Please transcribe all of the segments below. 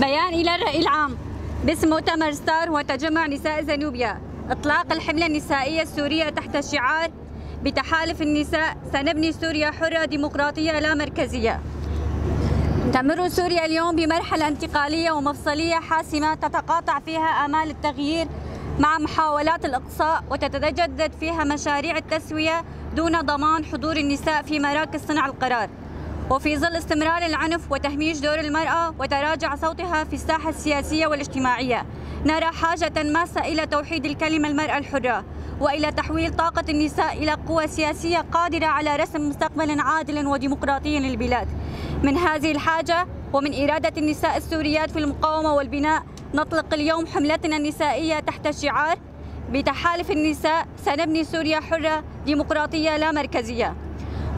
بيان إلى الرأي العام باسم مؤتمر ستار وتجمع نساء زنوبيا إطلاق الحملة النسائية السورية تحت شعار بتحالف النساء سنبني سوريا حرة ديمقراطية لا مركزية. تمر سوريا اليوم بمرحلة انتقالية ومفصلية حاسمة تتقاطع فيها آمال التغيير مع محاولات الإقصاء، وتتجدد فيها مشاريع التسوية دون ضمان حضور النساء في مراكز صنع القرار. وفي ظل استمرار العنف وتهميش دور المرأة وتراجع صوتها في الساحة السياسية والاجتماعية، نرى حاجة ماسة إلى توحيد الكلمة المرأة الحرة، وإلى تحويل طاقة النساء إلى قوى سياسية قادرة على رسم مستقبل عادل وديمقراطي للبلاد. من هذه الحاجة ومن إرادة النساء السوريات في المقاومة والبناء، نطلق اليوم حملتنا النسائية تحت شعار بتحالف النساء سنبني سوريا حرة ديمقراطية لا مركزية،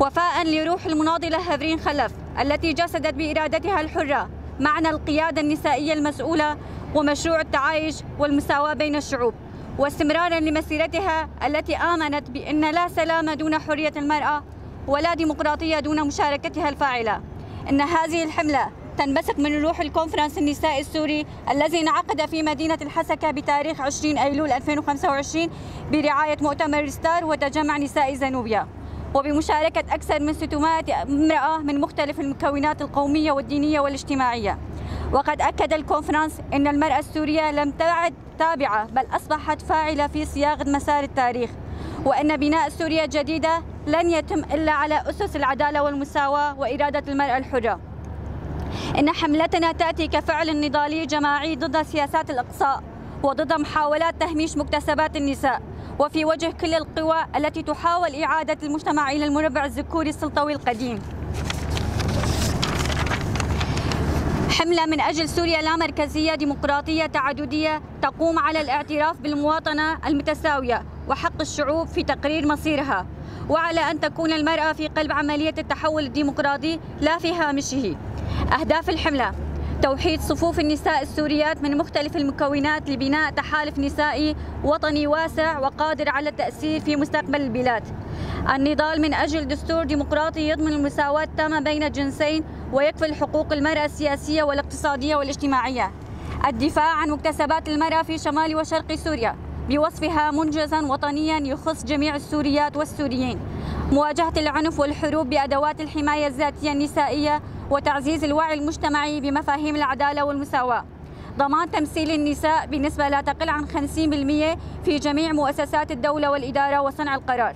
وفاء لروح المناضلة هافرين خلف التي جسدت بإرادتها الحرة معنى القيادة النسائية المسؤولة ومشروع التعايش والمساواة بين الشعوب، واستمرارا لمسيرتها التي آمنت بأن لا سلام دون حرية المرأة ولا ديمقراطية دون مشاركتها الفاعلة. إن هذه الحملة تنبثق من روح الكونفرنس النسائي السوري الذي انعقد في مدينة الحسكة بتاريخ 20 أيلول 2025 برعاية مؤتمر ستار وتجمع نساء زنوبيا، وبمشاركة أكثر من 600 امرأة من مختلف المكونات القومية والدينية والاجتماعية. وقد أكد الكونفرنس أن المرأة السورية لم تعد تابعة بل أصبحت فاعلة في صياغة مسار التاريخ، وأن بناء سوريا الجديدة لن يتم إلا على أسس العدالة والمساواة وإرادة المرأة الحرة. إن حملتنا تأتي كفعل نضالي جماعي ضد سياسات الإقصاء وضد محاولات تهميش مكتسبات النساء، وفي وجه كل القوى التي تحاول إعادة المجتمع إلى المربع الذكوري السلطوي القديم. حملة من أجل سوريا لا مركزية ديمقراطية تعددية تقوم على الاعتراف بالمواطنة المتساوية وحق الشعوب في تقرير مصيرها، وعلى أن تكون المرأة في قلب عملية التحول الديمقراطي لا في هامشه. أهداف الحملة: توحيد صفوف النساء السوريات من مختلف المكونات لبناء تحالف نسائي وطني واسع وقادر على التأثير في مستقبل البلاد. النضال من أجل دستور ديمقراطي يضمن المساواة التامة بين الجنسين ويكفل حقوق المرأة السياسية والاقتصادية والاجتماعية. الدفاع عن مكتسبات المرأة في شمال وشرق سوريا بوصفها منجزا وطنيا يخص جميع السوريات والسوريين. مواجهة العنف والحروب بأدوات الحماية الذاتية النسائية وتعزيز الوعي المجتمعي بمفاهيم العدالة والمساواة. ضمان تمثيل النساء بنسبة لا تقل عن 50% في جميع مؤسسات الدولة والإدارة وصنع القرار.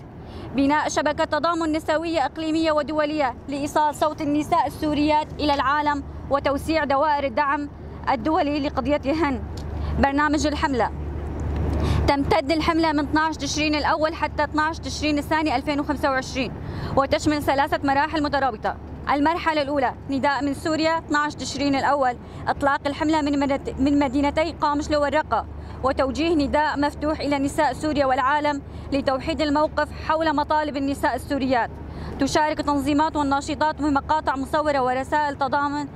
بناء شبكة تضامن نسوية إقليمية ودولية لإيصال صوت النساء السوريات إلى العالم وتوسيع دوائر الدعم الدولي لقضيتهن. برنامج الحملة: تمتد الحملة من 12 تشرين الأول حتى 12 تشرين الثاني 2025، وتشمل 3 مراحل مترابطة. المرحلة الأولى: نداء من سوريا 12 تشرين الأول، إطلاق الحملة من مدينتي قامشلو والرقة، وتوجيه نداء مفتوح إلى نساء سوريا والعالم لتوحيد الموقف حول مطالب النساء السوريات. تشارك تنظيمات والناشطات بمقاطع مصورة ورسائل تضامن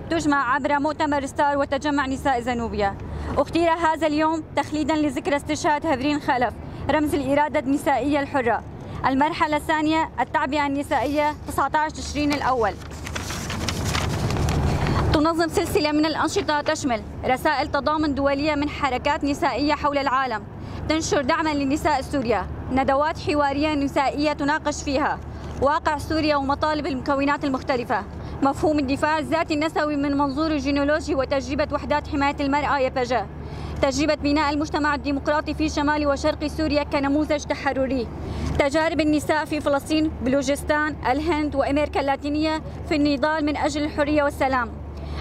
تجمع عبر مؤتمر ستار وتجمع نساء زنوبيا. اختير هذا اليوم تخليدا لذكرى استشهاد هافرين خلف رمز الإرادة النسائية الحرة. المرحلة الثانية: التعبئة النسائية 19 تشرين الأول. تنظم سلسلة من الأنشطة تشمل رسائل تضامن دولية من حركات نسائية حول العالم تنشر دعما للنساء السورية، ندوات حوارية نسائية تناقش فيها واقع سوريا ومطالب المكونات المختلفة، مفهوم الدفاع الذاتي النسوي من منظور جينولوجي وتجربة وحدات حماية المرأة يبجا، تجربة بناء المجتمع الديمقراطي في شمال وشرق سوريا كنموذج تحرري، تجارب النساء في فلسطين، بلوجستان، الهند وأمريكا اللاتينية في النضال من أجل الحرية والسلام.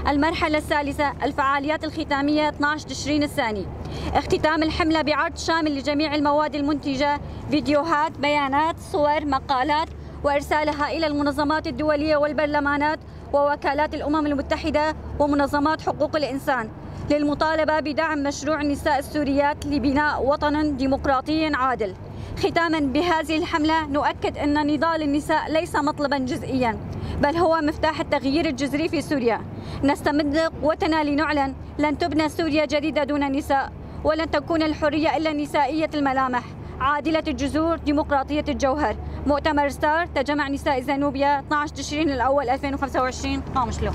المرحلة الثالثة: الفعاليات الختامية 12 تشرين الثاني. اختتام الحملة بعرض شامل لجميع المواد المنتجة، فيديوهات، بيانات، صور، مقالات، وإرسالها إلى المنظمات الدولية والبرلمانات ووكالات الأمم المتحدة ومنظمات حقوق الإنسان للمطالبة بدعم مشروع النساء السوريات لبناء وطن ديمقراطي عادل. ختاما بهذه الحملة نؤكد أن نضال النساء ليس مطلبا جزئيا، بل هو مفتاح التغيير الجذري في سوريا. نستمد قوتنا لنعلن: لن تبنى سوريا جديدة دون النساء، ولن تكون الحرية إلا نسائية الملامح، عادلة الجذور، ديمقراطية الجوهر. مؤتمر ستار تجمع نساء زنوبيا 12 تشرين الأول 2025 قامشلو.